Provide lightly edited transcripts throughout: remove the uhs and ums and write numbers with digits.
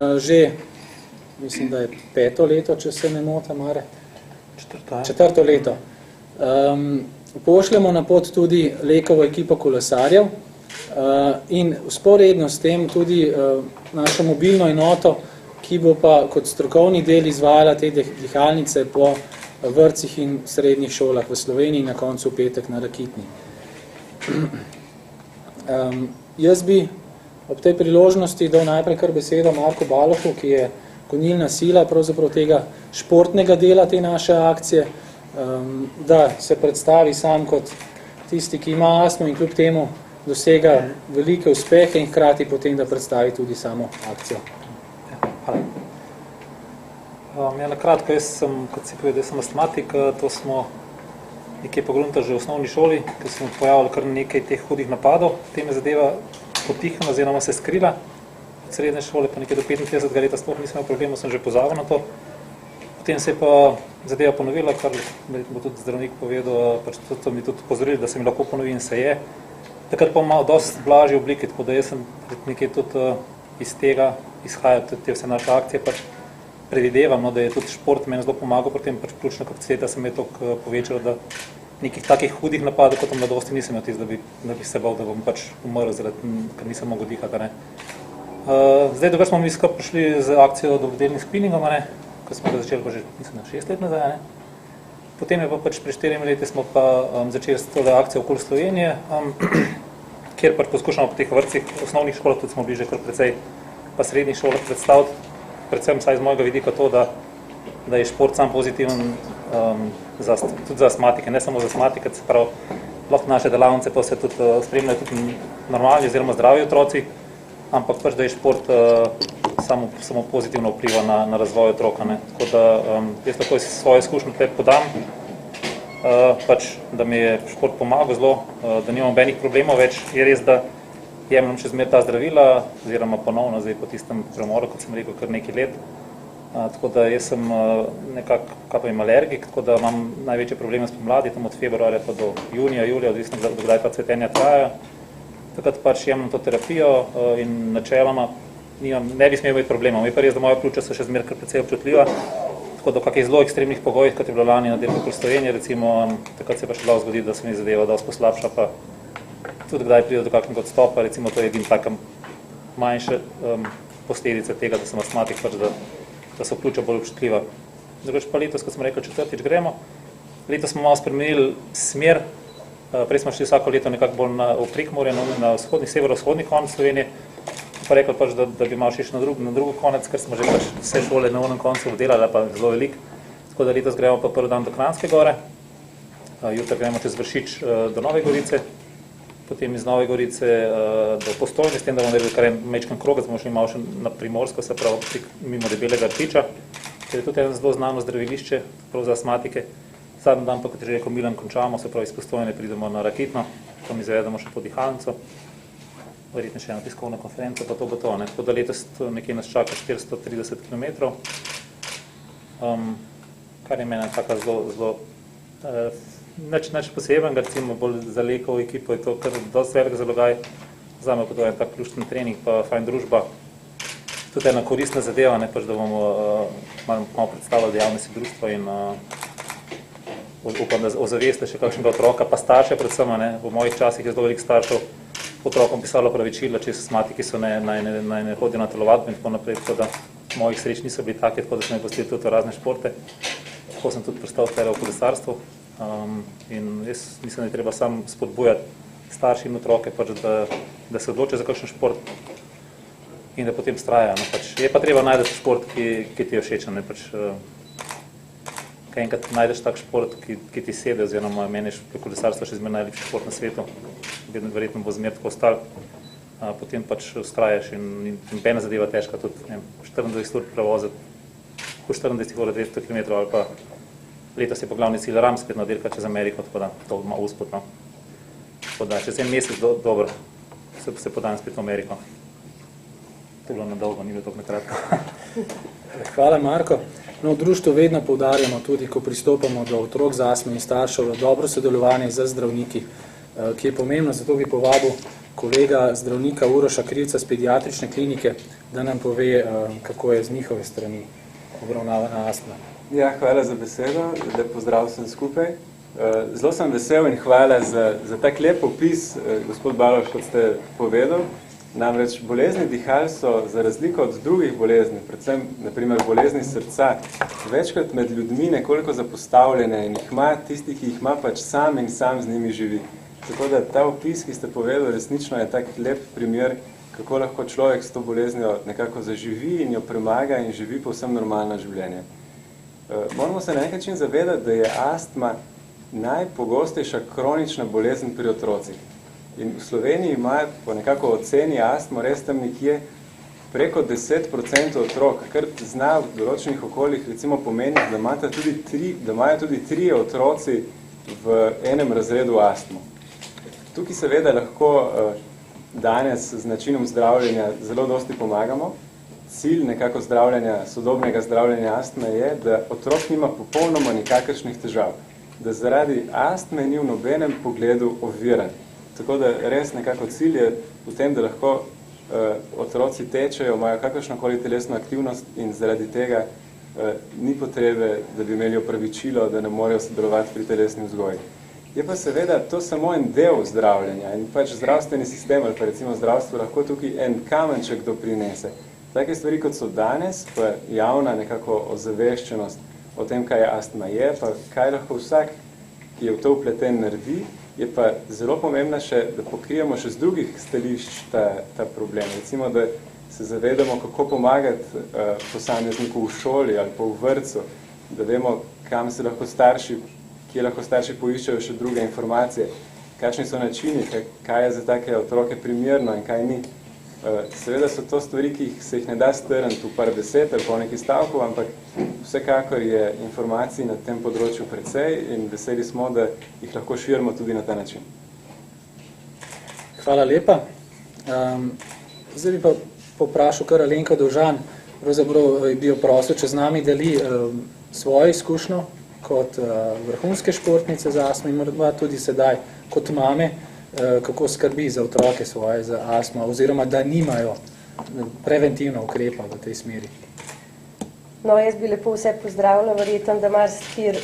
že, mislim, da je 5. leto, če se ne motim, Mare. 4. leto. Pošljemo na pot tudi Lekovo ekipo kolesarjev in vzporedno s tem tudi našo mobilno enoto, ki bo pa kot strokovni del izvajala te dihalnice po vrtcih in srednjih šolah v Sloveniji na koncu petek na Rakitni. Jaz bi ob tej priložnosti dal najprej kar besedo Marku Balohu, ki je gonilna sila pravzaprav tega športnega dela te naše akcije, da se predstavi sam kot tisti, ki ima astmo in kljub temu dosega velike uspehe in hkrati potem, da predstavi tudi samo akcijo. Hvala. Ja, na kratko, jaz sem, kot si povedal, sem astmatik, to smo nekje pogrunta že v osnovni šoli, ker smo pojavili kar nekaj teh hudih napadov, tem je zadeva potihna, oziroma se skrila. Od srednje šole pa nekje do 35 leta sploh nisem imel problema, sem že pozabil na to. Potem se je pa zadeva ponovila, kar bo tudi zdravnik povedal, pač to mi tudi pozorili, da se mi lahko ponovi in se je. Takrat pa malo dosti blažje oblike, tako da jaz sem nekaj tudi iz tega izhajajo tudi te vse naše akcije, pač predvidevam, no, da je tudi šport meni zelo pomagal, pri tem pač ključna kapaciteta se mi je toliko povečala, da nekih takih hudih napadov kot v mladosti nisem imel tisto, da bi se bal, da bom pač umrl, ker nisem mogel dihati. Zdaj, dokaj smo mi skupaj prišli z akcijo dobrodelnih spiningov, ko smo ga začeli pa že, mislim, 6 let nazaj. Potem je pa pač pri 4 leti smo pa začeli s tole akcijo okoli Slovenije, kjer pač poskušamo po teh vrtcih osnovnih školah, tudi smo bili že kar precej pa srednjih šolah predstaviti, predvsem vsaj z mojega vidika to, da je šport sam pozitiven tudi za astmatike, ne samo za astmatike, se pravi, lahko naše delavnice pa se tudi spremljajo tudi normalni oziroma zdravi otroci, ampak pač, da je šport samo pozitivno vpliva na razvoj otroka. Tako da jaz lahko svojo izkušnjo tukaj podam, pač, da mi je šport pomagal zelo, da nimam nobenih problemov več. Je res, da jemljem še zmeraj ta zdravila, oziroma ponovno zdaj po tistem premoru, kot sem rekel, kar nekaj let. Tako da jaz sem nekako, kaj pa imam alergik, tako da imam največje probleme s pomladi, tam od februarja pa do junija, julija, odvisno do kdaj ta cvetenja traja. Takrat pač jemljem to terapijo in načeloma ne bi smel imeti problemov. Je pa res, da moja pljuča so še zmeraj kar precej občutljiva, tako da v kakih zelo ekstremnih pogojih, kot je bilo lani na dirki okoli Slovenije, recimo, takrat se pa še lahko zgodi, da se mi zadeva dosti poslabša, pa tudi kdaj pride do kakšnega odstopa, recimo to je edin taka manjše posledice tega, da sem astmatik, pač da so pljuča bolj občutljiva. Drugač pa letos, kot smo rekli, 4. gremo. Letos smo malo spremenili smer, prej smo šli vsako leto nekako bolj v Prekmurje, na severovzhodni konec Slovenije, pa rekli pač, da bi malo šli na drugo konec, ker smo že pač vse šole na onem koncu obdelali, pa zelo velik. Tako da letos gremo pa prvi dan do Kranjske gore, jutri gremo čez Vršič do Nove Gorice, potem iz Nove Gorice do Postojne, s tem, da bomo naredili kar en mečkan krog, smo šli malo še na Primorsko, se pravi mimo Debelega Rtiča, ker je tudi eno zelo znano zdravilišče, prav za astmatike. Zadnji dan pa, kot je rekel Milan, končamo, se pravi iz Postojne pridemo na Rakitno, tam izvedemo še po dihalnico, verjetno še ena tiskovna konferenca, pa to bo to. Tako da letos nekje nas čaka 430 km, kar je mene taka zelo Neč posebnega, recimo bolj za Lekovo ekipo je to kar dosti velik zalogaj, zame pa to je en tak ključen trening, pa fajn družba. Tudi ena koristna zadeva, pač, da bomo malo predstavljali dejavnosti društva in upam, da ozaveste še kakšnega otroka, pa starše predvsem. V mojih časih je zelo veliko staršev otrokom pisalo pravičila, če so astmatiki so naj ne hodijo na telovadbo in tako naprej, tako da mojih sreč niso bili take, tako da smo jih pustili tudi v razne športe. Tako sem tudi prestal v kolesarstvu. In jaz mislim, da je treba sam spodbujati starši in otroke, pač, da se odločijo za kakšen šport in da potem vztrajajo. Pač, je pa treba najti šport, ki ti je všeč. Kaj enkrat najdeš tak šport, ki ti sede, oziroma meni je kolesarstvo še zmeraj najlepši šport na svetu, verjetno bo zmeraj tako ostal, potem pač vztrajaš in nobena zadeva težka, tudi 24 ur prevoziti, v 24 ur 200 km ali pa letos je pa glavni cilj Ram spet na dirka čez Ameriko, tako da to malo uspod. Tako da čez en mesec dobro se podam spet v Ameriko. To je bilo na dolgo, ni bilo toliko na kratko. Hvala, Marko. V društvu vedno poudarjamo tudi, ko pristopamo do otrok z astmo in staršev, dobro sodelovanje z zdravniki, ki je pomembno, zato bi povabil kolega zdravnika Uroša Krivca z pediatrične klinike da nam pove, kako je z njihove strani obravnavana astma. Ja, hvala za besedo, lep pozdrav vsem skupaj. Zelo sem vesel in hvala za tak lep opis, gospod Baloš, kot ste povedal. Namreč bolezni dihal so za razliko od drugih bolezni, predvsem naprimer bolezni srca, večkrat med ljudmi nekoliko zapostavljene in jih ima tisti, ki jih ima pač sam in sam z njimi živi. Tako da ta opis, ki ste povedali, resnično je tak lep primer, kako lahko človek s to boleznijo nekako zaživi in jo premaga in živi povsem normalno življenje. Moramo se na nek način zavedati, da je astma najpogostejša kronična bolezen pri otrocih. In v Sloveniji ima po nekako oceni astmo res tam nekje preko 10% otrok, kar zna v določenih okoljih recimo pomeni, da imajo tudi 3 otroci v enem razredu astmo. Tukaj seveda lahko danes z načinom zdravljenja zelo dosti pomagamo. Cilj nekako sodobnega zdravljenja astme je, da otrok nima popolnoma nikakršnih težav, da zaradi astme ni v nobenem pogledu oviran. Tako da res nekako cilj je v tem, da lahko otroci tečejo, imajo kakršnokoli telesno aktivnost in zaradi tega ni potrebe, da bi imeli opravičilo, da ne morejo sodelovati pri telesni vzgoji. Je pa seveda to samo en del zdravljenja in pač zdravstveni sistem ali pa recimo zdravstvo lahko tukaj en kamenček doprinese. Take stvari, kot so danes, pa javna nekako ozaveščenost o tem, kaj astma je, pa kaj lahko vsak, ki je v to vpleten, naredi, je pa zelo pomembno še, da pokrijemo še z drugih stališč ta problem. Recimo, da se zavedamo, kako pomagati posamezniku v šoli ali pa v vrtcu, da vemo, kje lahko starši poiščejo še druge informacije, kakšni so načini, kaj je za take otroke primerno in kaj ni. Seveda so to stvari, ki se jih ne da strniti v par besed ali po neki stavku, ampak vsekakor je informacij na tem področju precej in veseli smo, da jih lahko širimo tudi na ta način. Hvala lepa. Zdaj bi pa poprašal kar Alenka Dovžan, pravzaprav bi jo prosil, če z nami deli svojo izkušnjo kot vrhunske športnice za astmo in morda tudi sedaj kot mame, kako skrbi za otroke svoje za astmo, oziroma da nimajo preventivno ukrepa v tej smeri. No, jaz bi lepo vse pozdravila, verjetno, da marsikjer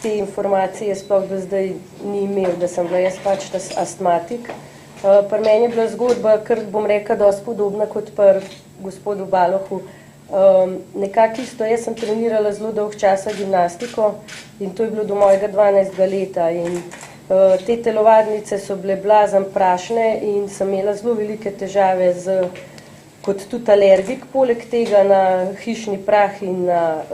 te informacije sploh do zdaj ni imel, da sem bila jaz pač astmatik. Pri meni je bila zgodba, kar bom rekla, dosti podobna kot pri gospodu Balohu. Nekako isto, jaz sem trenirala zelo dolg časa gimnastiko in to je bilo do mojega 12. leta in te telovadnice so bile blazno prašne in sem imela zelo velike težave kot tudi alergik, poleg tega na hišni prah in na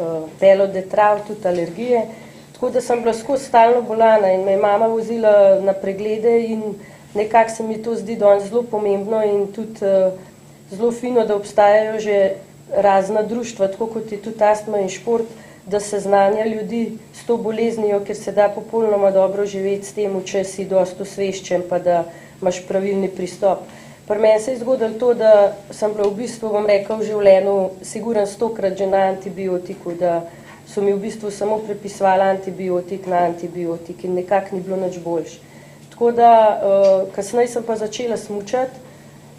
delodetrav, tudi alergije. Tako da sem bila skozi stalno bolana in me je mama vozila na preglede in nekako se mi to zdi danes zelo pomembno in tudi zelo fino, da obstajajo že razna društva, tako kot je tudi astma in šport, da seznanja ljudi s to boleznijo, ker se da popolnoma dobro živeti s tem, če si dosti osveščen, pa da imaš pravilni pristop. Pri meni se je zgodilo to, da sem bila v bistvu, bom rekla, v življenju siguren 100-krat že na antibiotiku, da so mi v bistvu samo prepisovali antibiotik na antibiotik in nekako ni bilo nič boljše. Tako da, kasneje sem pa začela smučati,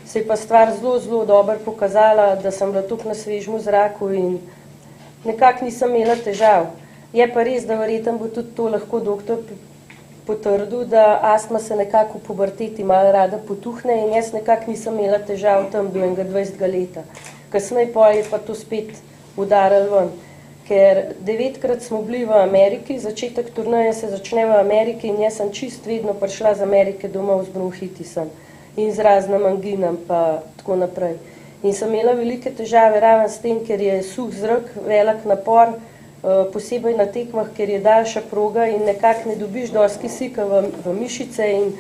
se je pa stvar zelo, zelo dobro pokazala, da sem bila tukaj na svežemu zraku in nekako nisem imela težav. Je pa res, da verjetno bo tudi to lahko doktor potrdil, da astma se nekako v puberteti malo rada potuhne in jaz nekako nisem imela težav tam do 20. leta. Kasneje pa je pa to spet udarilo ven. Ker 9-krat smo bili v Ameriki, začetek turneje se začne v Ameriki in jaz sem čist vedno prišla z Amerike domov z bronhitisom in z raznim anginam pa tako naprej. In sem imela velike težave raven s tem, ker je suh zrak, velik napor, posebej na tekmah, ker je daljša proga in nekako ne dobiš dosti kisika v mišice in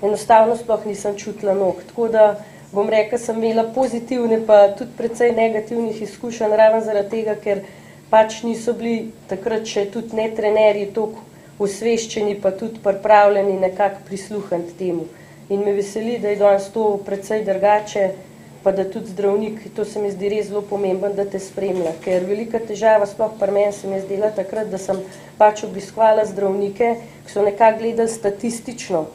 enostavno sploh nisem čutila nog. Tako da bom rekla, sem imela pozitivne pa tudi precej negativnih izkušenj raven zaradi tega, ker pač niso bili takrat še tudi ne trenerji toliko osveščeni pa tudi pripravljeni nekako prisluhniti temu. In me veseli, da je danes to precej drugače, pa da tudi zdravnik, to se mi zdi res zelo pomemben, da te spremlja. Ker velika težava, sploh pri meni se mi je zdela takrat, da sem pač obiskvala zdravnike, ki so nekako gledali statistično.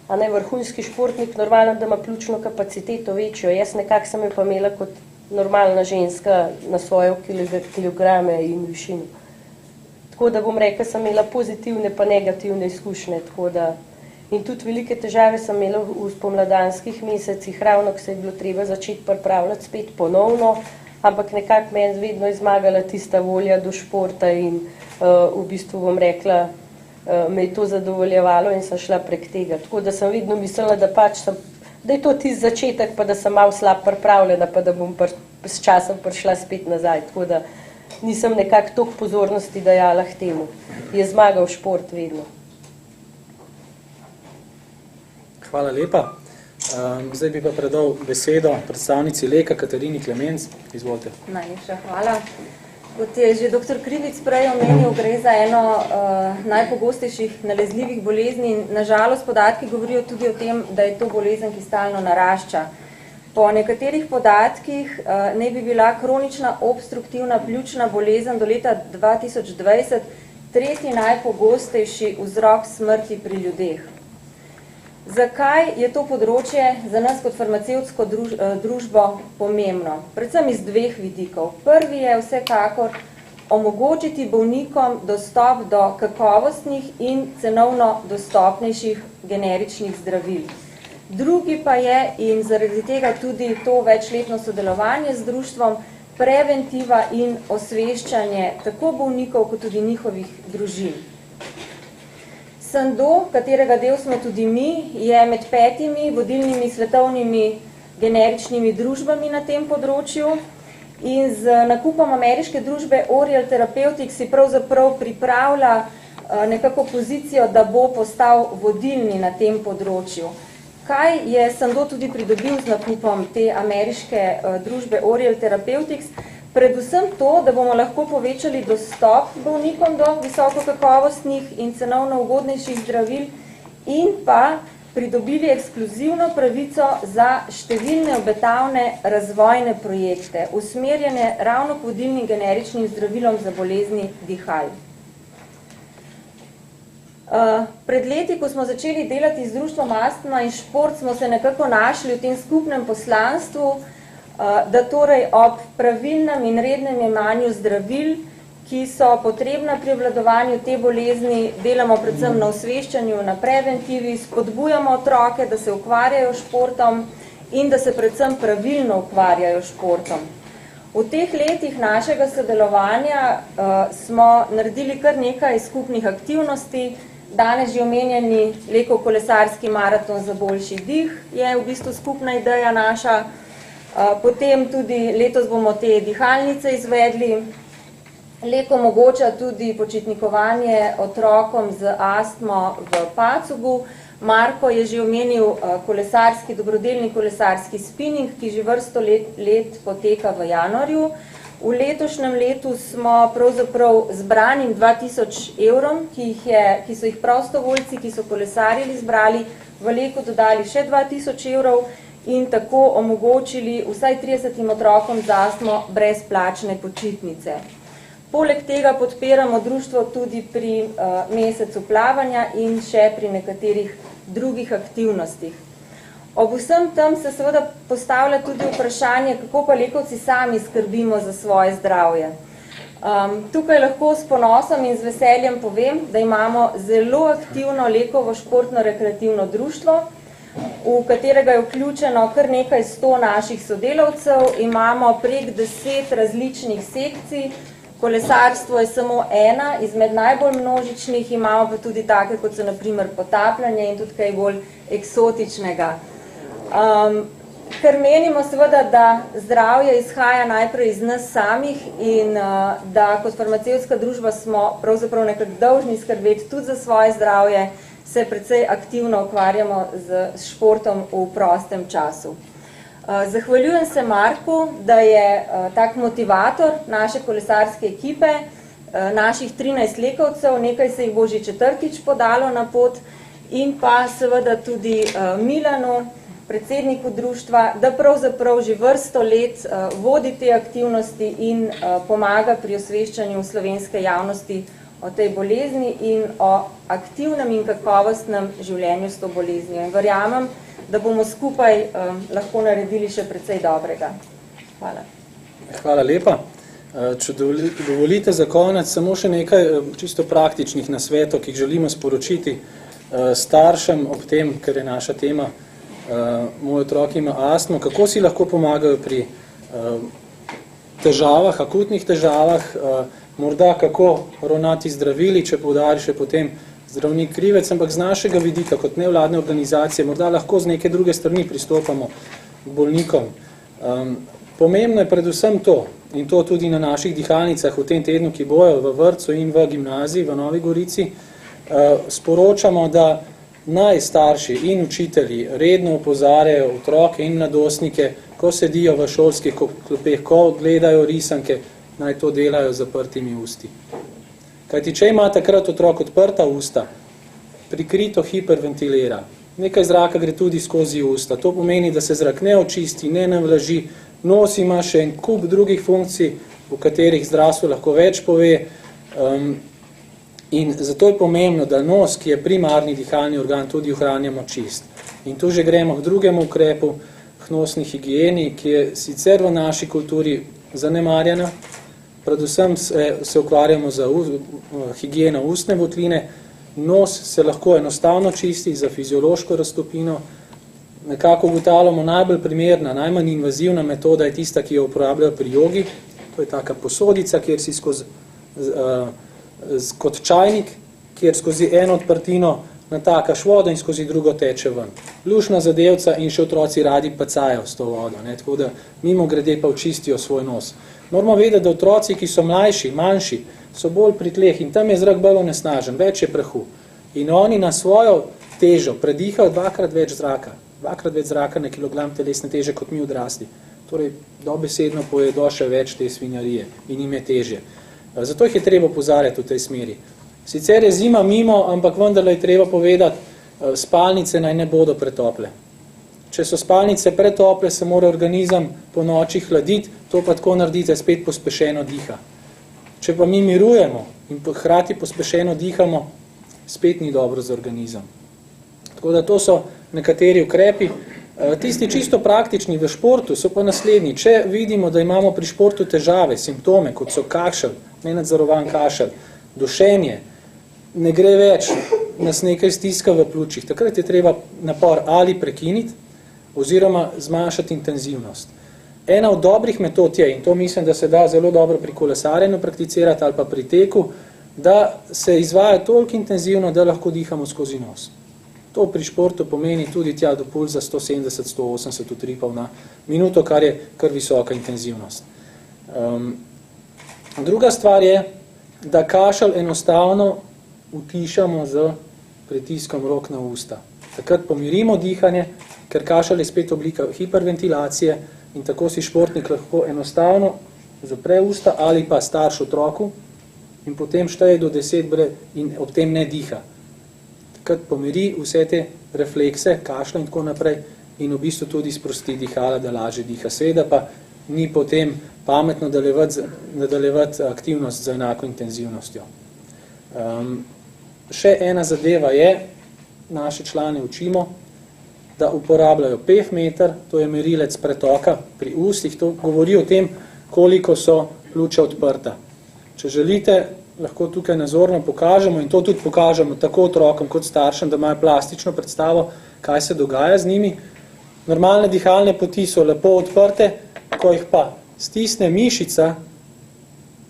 A ne, vrhunski športnik, normalno, da ima pljučno kapaciteto večjo. Jaz nekako sem jo pa imela kot normalna ženska na svoje kilograme in višino. Tako da bom rekla, sem imela pozitivne pa negativne izkušnje, tako da in tudi velike težave sem imela v spomladanskih mesecih, ravno, ko se je bilo treba začeti pripravljati spet ponovno, ampak nekako meni vedno je zmagala tista volja do športa in v bistvu bom rekla, me je to zadovoljevalo in sem šla prek tega. Tako da sem vedno mislila, da da je to tisti začetek, pa da sem malo slab pripravljena, pa da bom s časom prišla spet nazaj. Tako da nisem nekako toliko pozornosti dajala k temu. Je zmagal šport vedno. Hvala lepa. Zdaj bi pa predal besedo predstavnici Leka, Katarini Klemenc. Izvolite. Najlepša hvala. Kot je že dr. Krivic prej omenil, gre za eno najpogostejših nalezljivih bolezni. Nažalost, podatki govorijo tudi o tem, da je to bolezen, ki stalno narašča. Po nekaterih podatkih naj bi bila kronična obstruktivna pljučna bolezen do leta 2020 tretji najpogostejši vzrok smrti pri ljudeh. Zakaj je to področje za nas kot farmacevtsko družbo pomembno? Predvsem iz dveh vidikov. Prvi je vsekakor omogočiti bolnikom dostop do kakovostnih in cenovno dostopnejših generičnih zdravil. Drugi pa je, in zaradi tega tudi to večletno sodelovanje z društvom, preventiva in osveščanje tako bolnikov kot tudi njihovih družin. Sando, katerega del smo tudi mi, je med 5 vodilnimi svetovnimi generičnimi družbami na tem področju in z nakupom ameriške družbe Oriel Therapeutics si pravzaprav pripravlja nekako pozicijo, da bo postal vodilni na tem področju. Kaj je Sando tudi pridobil z nakupom te ameriške družbe Oriel Therapeutics? Predvsem to, da bomo lahko povečali dostop bolnikom do visokokakovostnih in cenovno ugodnejših zdravil in pa pridobili ekskluzivno pravico za številne obetavne razvojne projekte, usmerjene ravno k vodilnim generičnim zdravilom za bolezni dihal. Pred leti, ko smo začeli delati z društvom Astma in šport, smo se nekako našli v tem skupnem poslanstvu, da torej ob pravilnem in rednem jemanju zdravil, ki so potrebna pri obvladovanju te bolezni, delamo predvsem na osveščanju, na preventivi, spodbujamo otroke, da se ukvarjajo športom in da se predvsem pravilno ukvarjajo športom. V teh letih našega sodelovanja smo naredili kar nekaj skupnih aktivnosti. Danes že omenjeni Lekov kolesarski maraton za boljši dih je v bistvu skupna ideja naša. Potem tudi letos bomo te dihalnice izvedli. Leko omogoča tudi počitnikovanje otrokom z astmo v Pacugu. Marko je že omenil dobrodelni kolesarski spinning, ki že vrsto let poteka v januarju. V letošnjem letu smo pravzaprav zbranim 2000 evrom, ki so jih prostovoljci, ki so kolesarili, zbrali, v Leku dodali še 2000 evrov in tako omogočili vsaj 30 otrokom z astmo brezplačne počitnice. Poleg tega podpiramo društvo tudi pri mesecu plavanja in še pri nekaterih drugih aktivnostih. Ob vsem tem se seveda postavlja tudi vprašanje, kako pa Lekovci sami skrbimo za svoje zdravje. Tukaj lahko s ponosom in z veseljem povem, da imamo zelo aktivno Lekovo športno-rekreativno društvo, v katerega je vključeno kar nekaj 100 naših sodelavcev, imamo prek 10 različnih sekcij, kolesarstvo je samo ena izmed najbolj množičnih, imamo pa tudi take, kot so na primer potapljanje in tudi kaj bolj eksotičnega. Ker menimo seveda, da zdravje izhaja najprej iz nas samih in da kot farmacevtska družba smo pravzaprav nekako dolžni skrbeti tudi za svoje zdravje, se precej aktivno ukvarjamo z športom v prostem času. Zahvaljujem se Marku, da je tak motivator naše kolesarske ekipe, naših 13 lekovcev, nekaj se jih bo že 4. podalo na pot, in pa seveda tudi Milanu, predsedniku društva, da pravzaprav že vrsto let vodi te aktivnosti in pomaga pri osveščanju slovenske javnosti o tej bolezni in o aktivnem in kakovostnem življenju s to boleznijo. In verjamem, da bomo skupaj lahko naredili še precej dobrega. Hvala. Hvala lepa. Če dovolite za konec, samo še nekaj čisto praktičnih nasvetov, ki jih želimo sporočiti staršem ob tem, ker je naša tema, moj otrok ima astmo, kako si lahko pomagajo pri težavah, akutnih težavah, morda kako ravnati zdravili, če poudariš je potem zdravnik krivec, ampak z našega vidika kot nevladne organizacije morda lahko z neke druge strani pristopamo k bolnikom. Pomembno je predvsem to, in to tudi na naših dihalnicah v tem tednu, ki bojo v vrtcu in v gimnaziji v Novi Gorici, sporočamo, da naj starši in učitelji redno opozarjajo otroke in mladostnike, ko sedijo v šolskih klopeh, ko gledajo risanke, naj to delajo z zaprtimi usti. Kajti, če ima takrat otrok odprta usta, prikrito hiperventilira, nekaj zraka gre tudi skozi usta. To pomeni, da se zrak ne očisti, ne navlaži, nos ima še en kup drugih funkcij, v katerih zdravstvo lahko več pove. In zato je pomembno, da nos, ki je primarni dihalni organ, tudi ohranjamo čist. In tu že gremo k drugemu ukrepu, k nosni higieni, ki je sicer v naši kulturi zanemarjena. Predvsem se ukvarjamo za higieno ustne votline. Nos se lahko enostavno čisti za fiziološko raztopino. Nekako ugotavljamo najbolj primerna, najmanj invazivna metoda je tista, ki jo uporabljajo pri jogi. To je taka posodica, kjer si kot čajnik, kjer skozi eno odprtino natakaš vodo in skozi drugo teče ven. Lušna zadevca in še otroci radi pacajo s to vodo, ne? Tako da mimo grede pa očistijo svoj nos. Moramo vedeti, da otroci, ki so mlajši, manjši, so bolj pri tleh in tam je zrak bolj onesnažen, več je prahu. In oni na svojo težo predihajo dvakrat več zraka na kilogram telesne teže kot mi odrasli. Torej, dobesedno pojedo še več te svinjarije in jim je težje. Zato jih je treba opozarjati v tej smeri. Sicer je zima mimo, ampak vendarle je treba povedati, spalnice naj ne bodo pretople. Če so spalnice pretople, se mora organizem po noči hladiti, to pa tako naredite, spet pospešeno diha. Če pa mi mirujemo in hkrati pospešeno dihamo, spet ni dobro za organizem. Tako da to so nekateri ukrepi. Tisti čisto praktični v športu so pa naslednji. Če vidimo, da imamo pri športu težave, simptome, kot so kašelj, nenadzorovan kašelj, dušenje, ne gre več, nas nekaj stiska v pljučih, takrat je treba napor ali prekiniti, oziroma zmanjšati intenzivnost. Ena od dobrih metod je, in to mislim, da se da zelo dobro pri kolesarjenju prakticirati ali pa pri teku, da se izvaja toliko intenzivno, da lahko dihamo skozi nos. To pri športu pomeni tudi tja do pulza 170-180 utripov na minuto, kar je kar visoka intenzivnost. Druga stvar je, da kašelj enostavno utišamo z pritiskom rok na usta. Takrat pomirimo dihanje, ker kašelj je spet oblika hiperventilacije in tako si športnik lahko enostavno zapre usta ali pa starš otroku in potem šteje do 10 in ob tem ne diha. Takrat pomiri vse te reflekse, kašlja in tako naprej in v bistvu tudi sprosti dihala, da lažje diha. Seveda pa ni potem pametno nadaljevati aktivnost z enako intenzivnostjo. Še ena zadeva je, naše člane učimo, da uporabljajo PEF-meter, to je merilec pretoka pri ustih, to govori o tem, koliko so pljuča odprta. Če želite, lahko tukaj nazorno pokažemo in to tudi pokažemo tako otrokom kot staršem, da imajo plastično predstavo, kaj se dogaja z njimi. Normalne dihalne poti so lepo odprte, ko jih pa stisne mišica,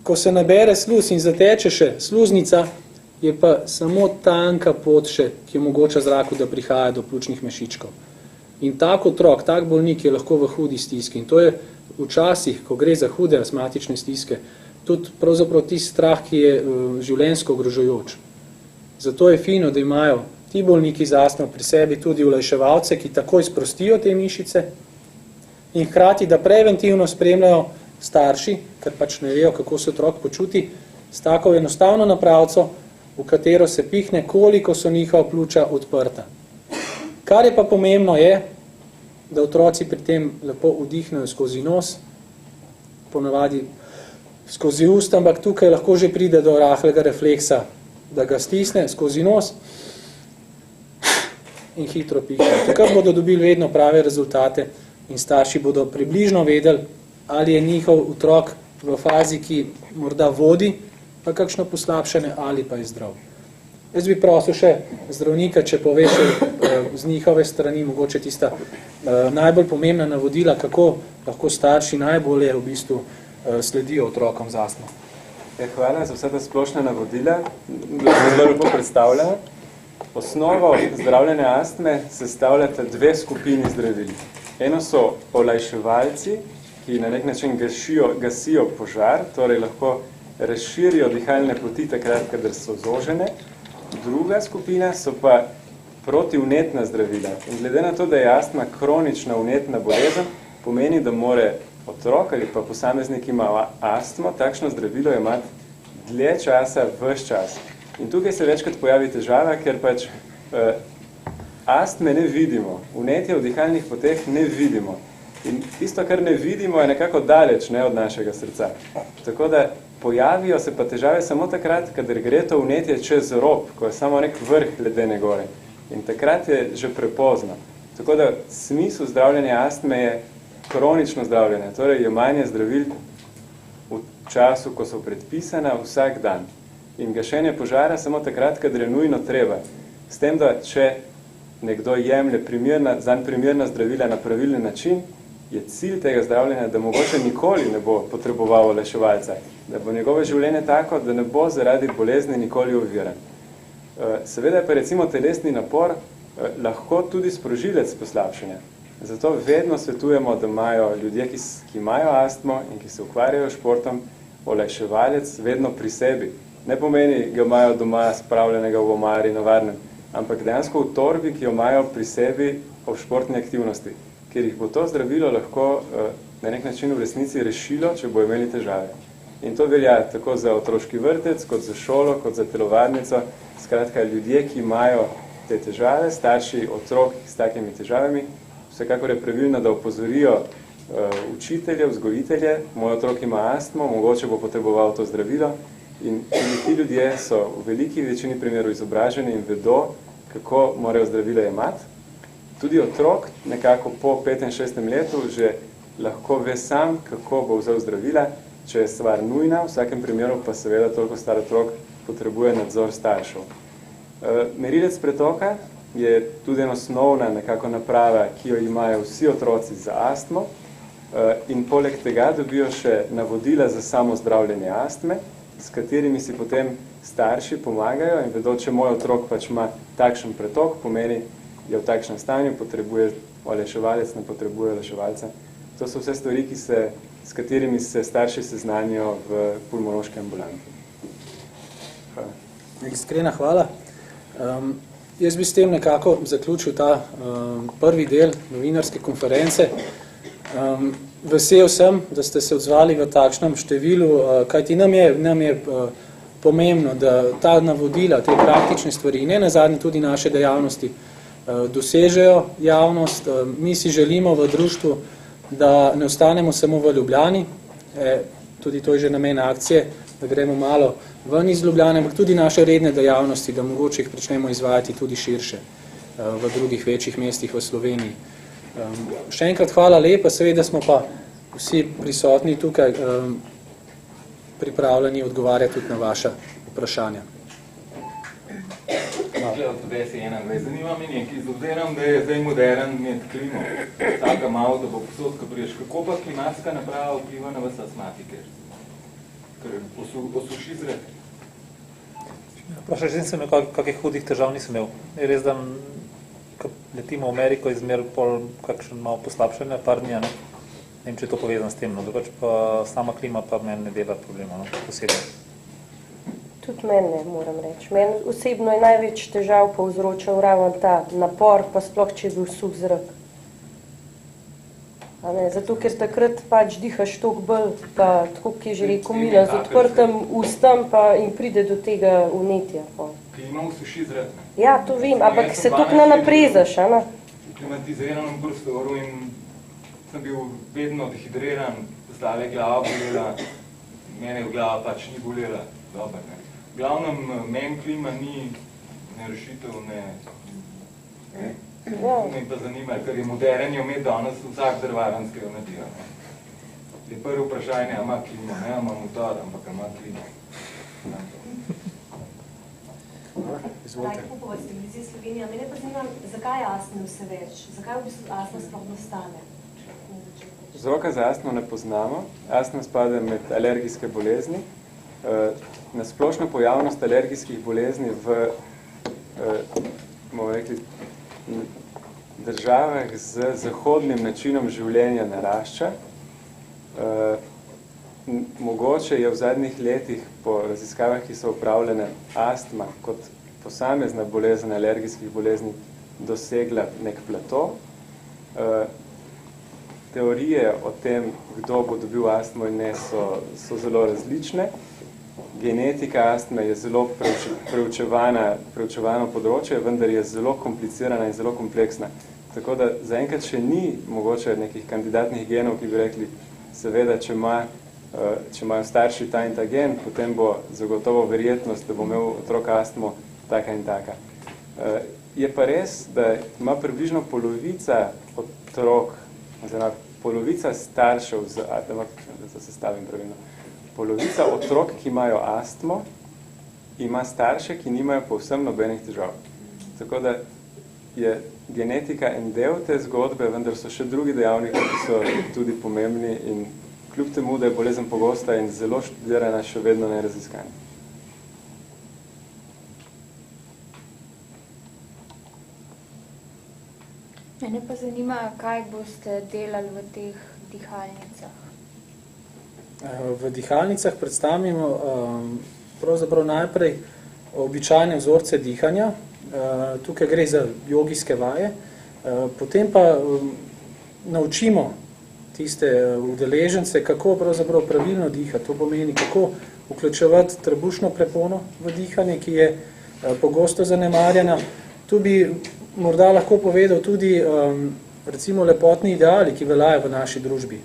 ko se nabere sluz in zateče še sluznica, je pa samo tanka pot še, ki omogoča zraku, da prihaja do pljučnih mešičkov. In tak otrok, tak bolnik je lahko v hudi stiski. In to je včasih, ko gre za hude astmatične stiske, tudi pravzaprav tisti strah, ki je življenjsko ogrožajoč. Zato je fino, da imajo ti bolniki z astmo pri sebi tudi olajševalce, ki takoj sprostijo te mišice in hkrati, da preventivno spremljajo starši, ker pač ne vejo, kako se otrok počuti, s tako enostavno napravco, v katero se pihne, koliko so njihova pljuča odprta. Kar je pa pomembno je, da otroci pri tem lepo vdihnejo skozi nos, ponavadi skozi usta, ampak tukaj lahko že pride do rahlega refleksa, da ga stisne skozi nos in hitro pihne. Takrat bodo dobili vedno prave rezultate in starši bodo približno vedeli, ali je njihov otrok v fazi, ki morda vodi pa kakšno poslabšanje, ali pa je zdrav. Jaz bi prosil še zdravnika, če pove še z njihove strani mogoče tista najbolj pomembna navodila, kako lahko starši najbolje v bistvu sledijo otrokom z astmo. Hvala za vse ta splošna navodila. Zelo lepo predstavljena. Osnovo zdravljenja astme sestavljata dve skupini zdravil. Eno so olajševalci, ki na nek način gasijo požar, torej lahko razširijo dihalne poti takrat, kadar so zožene. Druga skupina so pa protivnetna zdravila. In glede na to, da je astma kronična vnetna bolezen, pomeni, da more otrok ali pa posameznik ima astmo, takšno zdravilo imati dlje časa, ves čas. In tukaj se večkrat pojavi težava, ker pač astme ne vidimo, vnetje v dihalnih poteh ne vidimo. In tisto, kar ne vidimo, je nekako daleč od našega srca. Tako da pojavijo se pa težave samo takrat, kadar gre to vnetje čez rob, ko je samo nek vrh ledene gore. In takrat je že prepozno. Tako da smisel zdravljenja astme je kronično zdravljenje, torej jemanje zdravil v času, ko so predpisana vsak dan. In gašenje požara samo takrat, kadar je nujno treba. S tem, da če nekdo jemlje primerna zdravila na pravilen način, je cilj tega zdravljenja, da mogoče nikoli ne bo potreboval olajševalca, da bo njegovo življenje tako, da ne bo zaradi bolezni nikoli oviran. Seveda pa recimo telesni napor lahko tudi sprožilec poslabšanja. Zato vedno svetujemo, da imajo ljudje, ki imajo astmo in ki se ukvarjajo športom, olajševalec vedno pri sebi. Ne pomeni, ga imajo doma spravljenega v omari na varnem, ampak dejansko v torbi, ki jo imajo pri sebi ob športni aktivnosti, ker jih bo to zdravilo lahko na nek način v resnici rešilo, če bo imeli težave. In to velja tako za otroški vrtec, kot za šolo, kot za telovadnico. Skratka, ljudje, ki imajo te težave, starši otrok s takimi težavami, vsekakor je pravilno, da opozorijo učitelje, vzgojitelje, moj otrok ima astmo, mogoče bo potreboval to zdravilo. In ti ljudje so v veliki večini primerov izobraženi in vedo, kako morajo zdravila jemati. Tudi otrok nekako po 5-6 letu že lahko ve sam, kako bo vzel zdravila, če je stvar nujna, v vsakem primeru pa seveda toliko star otrok potrebuje nadzor staršev. Merilec pretoka je tudi ena osnovna nekako naprava, ki jo imajo vsi otroci za astmo in poleg tega dobijo še navodila za samo zdravljenje astme, s katerimi si potem starši pomagajo in vedo, če moj otrok pač ima takšen pretok, pomeni, je v takšnem stanju, potrebuje olajševalec, ne potrebuje olajševalca. To so vse stvari, s katerimi se starši seznanijo v pulmološki ambulanti. Hvala. Iskrena hvala. Jaz bi s tem nekako zaključil ta prvi del novinarske konference. Vesel sem, da ste se odzvali v takšnem številu, kajti nam je pomembno, da ta navodila, te praktične stvari, ne nazadnje tudi naše dejavnosti, dosežejo javnost. Mi si želimo v društvu, da ne ostanemo samo v Ljubljani, tudi to je že namen akcije, da gremo malo ven iz Ljubljane, ampak tudi naše redne dejavnosti, da mogoče jih pričnemo izvajati tudi širše v drugih večjih mestih v Sloveniji. Še enkrat hvala lepa, seveda smo pa vsi prisotni tukaj pripravljeni odgovarjati tudi na vaša vprašanja. Zanima me nekaj, zavzeram, da je zdaj modern med klimo. Vsaka malo, da bo posod, ko priješ. Kako pa klimatska naprava vpliva na vas astmatike? Ker osuši zrak. Vprašaj, sem imel kakih hudih težav nisem imel. Je res, da ko letimo v Ameriko, izmer pol kakšen malo poslabšanje, par dni, ne vem, če je to povezan s tem, no, drugače pa sama klima pa meni ne dela problema, no, posebej. Tudi meni ne, moram reči. Meni osebno je največ težav povzročal ravno ta napor, pa sploh, če je bil suh zrak. Zato, ker takrat pač dihaš toliko bolj, pa tako, ki je že rekel Milan, z odprtim ustom in pride do tega vnetja. Klima usuši zrak. Ja, to vem, ampak se toliko naprezaš, a ne? V klimatiziranem prostoru in sem bil vedno dehidriran, zdaj glava bolela, mene glava pač ni bolela, dobro, ne. V glavnem, meni klima ni rešitev, ne me pa zanima, ker je moderen je imeti danes vsak drvaranskega medija. je prvo vprašanje, a ima klimo, ne, a ima motor, ampak a ima klimo. Izvolite. Popovec televizije Slovenija. Mene pa zanima, zakaj astme vse več? Zakaj v bistvu astma sploh nastane? Vzroka za astmo ne poznamo. Astma spada med alergijske bolezni. Na splošno pojavnost alergijskih bolezni v državah z zahodnim načinom življenja narašča. Mogoče je v zadnjih letih po raziskavah, ki so upravljene, astma kot posamezna bolezen alergijskih bolezni dosegla nek plato. Teorije o tem, kdo bo dobil astmo in ne, so zelo različne. Genetika astme je zelo preučevano področje, vendar je zelo komplicirana in zelo kompleksna. Tako da zaenkrat še ni mogoče nekih kandidatnih genov, ki bi rekli, seveda, če imajo starši ta in ta gen, potem bo zagotovo verjetnost, da bo imel otrok astmo taka in taka. Je pa res, da ima približno polovica otrok, oziroma polovica staršev, da se stavim pravilno, polovica otrok, ki imajo astmo, ima starše, ki nimajo povsem nobenih težav. Tako da je genetika en del te zgodbe, vendar so še drugi dejavniki, ki so tudi pomembni in kljub temu, da je bolezen pogosta in zelo študirana, še vedno neraziskana. Mene pa zanima, kaj boste delali v teh dihalnicah. V dihalnicah predstavimo pravzaprav najprej običajne vzorce dihanja. Tukaj gre za jogijske vaje. Potem pa naučimo tiste udeležence, kako pravzaprav pravilno dihati. To pomeni, kako vključevati trebušno prepono v dihanje, ki je pogosto zanemarjena. Tu bi morda lahko povedal tudi recimo lepotni ideali, ki veljajo v naši družbi.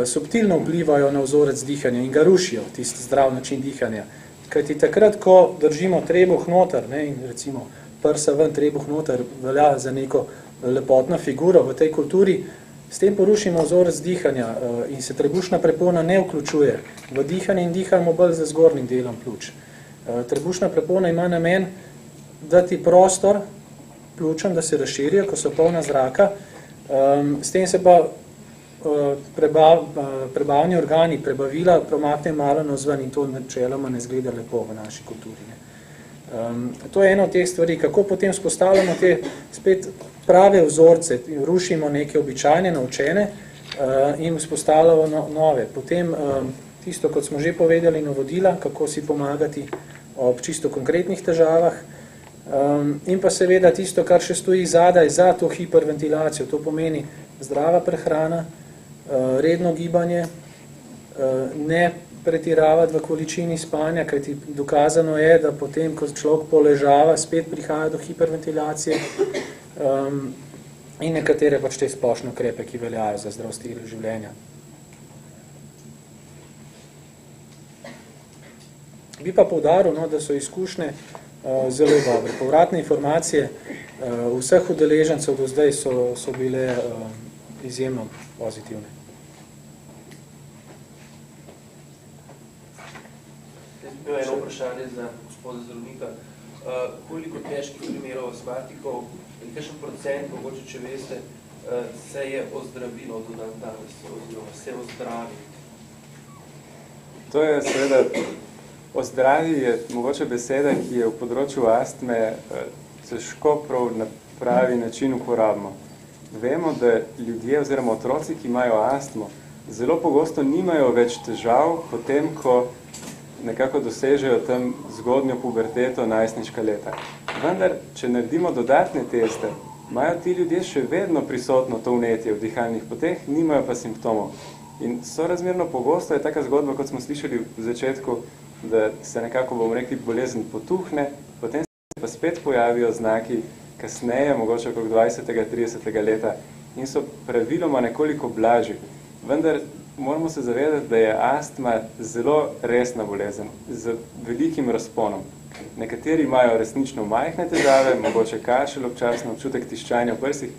Subtilno vplivajo na vzorec dihanja in ga rušijo, tisti zdrav način dihanja. Kajti takrat, ko držimo trebuh noter, ne, in recimo prsa ven, trebuh noter velja za neko lepotno figuro v tej kulturi, s tem porušimo vzorec dihanja in se trebušna prepona ne vključuje v dihanje in dihamo bolj za zgornjim delom pljuč. Trebušna prepona ima namen dati prostor pljučem, da se razširijo, ko so polna zraka, s tem se pa prebavni organi, prebavila promakne malo navzven in to načeloma ne zgleda lepo v naši kulturi. To je ena od teh stvari, kako potem spostavljamo te spet prave vzorce, rušimo neke običajne, naučene in spostavljamo nove. Potem tisto, kot smo že povedali, navodila, kako si pomagati ob čisto konkretnih težavah in pa seveda tisto, kar še stoji zadaj za to hiperventilacijo, to pomeni zdrava prehrana, redno gibanje, ne pretiravati v količini spanja, kajti dokazano je, da potem, ko človek poležava, spet prihaja do hiperventilacije in nekatere pač te splošne ukrepe, ki veljajo za zdrav stil življenja. Bi pa poudaril, da so izkušnje zelo dobre. Povratne informacije vseh udeležencev do zdaj so bile izjemno pozitivne. Bilo je eno vprašanje za gospoda zdravnika. Koliko težkih primerov astmatikov in kakšen procent, mogoče če veste, se je ozdravilo do danes, oziroma se ozdravi? To je seveda, ozdravi je mogoče beseda, ki je v področju astme težko prav na pravi način uporabimo. Vemo, da ljudje oziroma otroci, ki imajo astmo, zelo pogosto nimajo več težav potem, ko nekako dosežejo tam zgodnjo puberteto, najstniška leta. Vendar, če naredimo dodatne teste, imajo ti ljudje še vedno prisotno to vnetje v dihalnih poteh, nimajo pa simptomov. In sorazmerno pogosto je taka zgodba, kot smo slišali v začetku, da se nekako, bomo rekli, bolezen potuhne, potem se pa spet pojavijo znaki kasneje, mogoče okrog 20-30 leta in so praviloma nekoliko blažji. Vendar moramo se zavedati, da je astma zelo resna bolezen, z velikim razponom. Nekateri imajo resnično majhne težave, mogoče kašelj občasno, občutek tiščanja v prsih,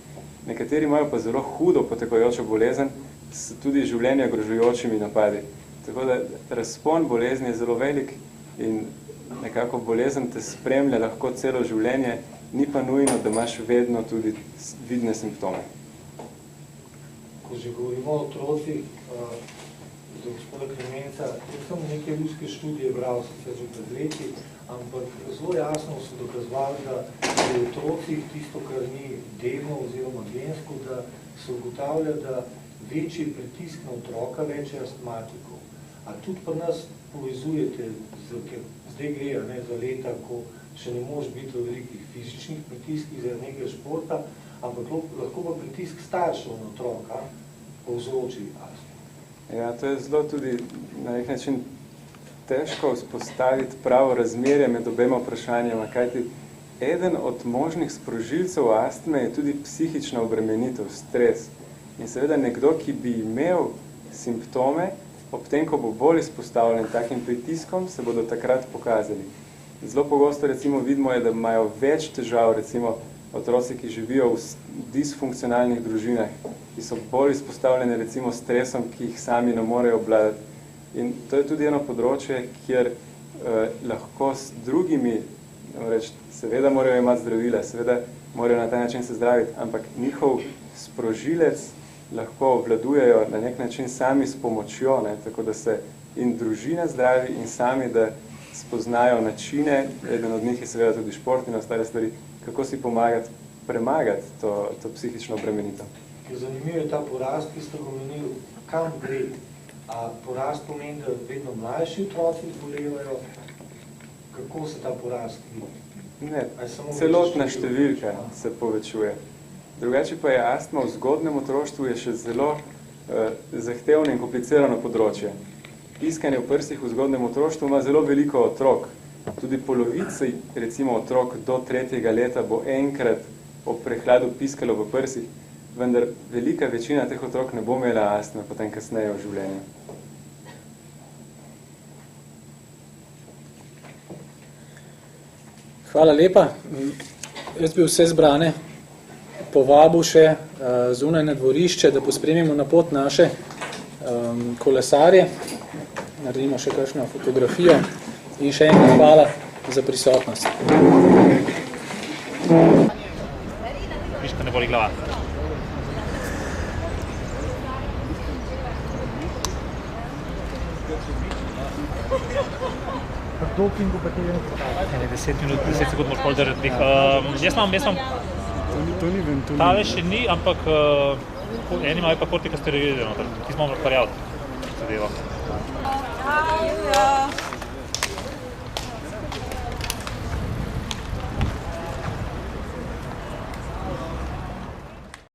nekateri imajo pa zelo hudo potekojočo bolezen, s tudi življenje ogrožujočimi napadi. Tako da razpon bolezni je zelo velik in nekako bolezen te spremlja lahko celo življenje, ni pa nujno, da imaš vedno tudi vidne simptome. Ko že govorimo o otrocih, za gospoda Klemenca, jaz sem neke ruske študije bral, sicer že pred leti, ampak zelo jasno so dokazovali, da je v otrocih tisto, kar ni delno oziroma gensko, da se ugotavlja, da večji pritisk na otroka, več je astmatikov. A tudi pa nas povezujete, zdaj gre za leta, ko še ne može biti v velikih fizičnih pritiskih za nekaj športa, ampak lahko pa pritisk staršev na otroka povzroči astmo. Ja, to je zelo tudi na nek način težko vzpostaviti pravo razmerje med obema vprašanjama, kajti eden od možnih sprožilcev astme je tudi psihična obremenitev, stres. In seveda nekdo, ki bi imel simptome, ob tem, ko bo bolj izpostavljen takim pritiskom, se bodo takrat pokazali. Zelo pogosto recimo vidimo je, da imajo več težav, recimo otroci, ki živijo v disfunkcionalnih družinah, ki so bolj izpostavljene recimo stresom, ki jih sami ne morejo obvladati. In to je tudi eno področje, kjer lahko s drugimi, seveda morajo imati zdravila, seveda morajo na ta način se zdraviti, ampak njihov sprožilec lahko obvladujejo na nek način sami s pomočjo, tako da se in družina zdravi in sami, da spoznajo načine, eden od njih je seveda tudi šport in ostale stvari, kako si pomagati, premagati to psihično obremenitev. Zanimivo je ta porast, ki ste omenili, kam gre. A porast pomeni, da vedno mlajši otroci zbolevajo, kako se ta porast vidi? Ne, celotna številka se povečuje. Drugače pa je astma v zgodnjem otroštvu je še zelo zahtevno in komplicirano področje. Piskanje v prsih v zgodnjem otroštvu ima zelo veliko otrok. Tudi polovici, recimo otrok do 3. leta bo enkrat ob prehladu piskalo v prsih, vendar velika večina teh otrok ne bo imela astme potem kasneje v življenju. Hvala lepa. Jaz bi vse zbrane povabil še zunaj na dvorišče, da pospremimo na pot naše kolesarje, naredimo še kakšno fotografijo in še enkrat hvala za prisotnost. Miška ne boli glava. Dopingu pa tega ne postavlja. 10 sekund moraš pol držati. Jaz imam tale še ni, ampak eni imajo pa kortikosteroide noter, ki smo parjaviti zadevo.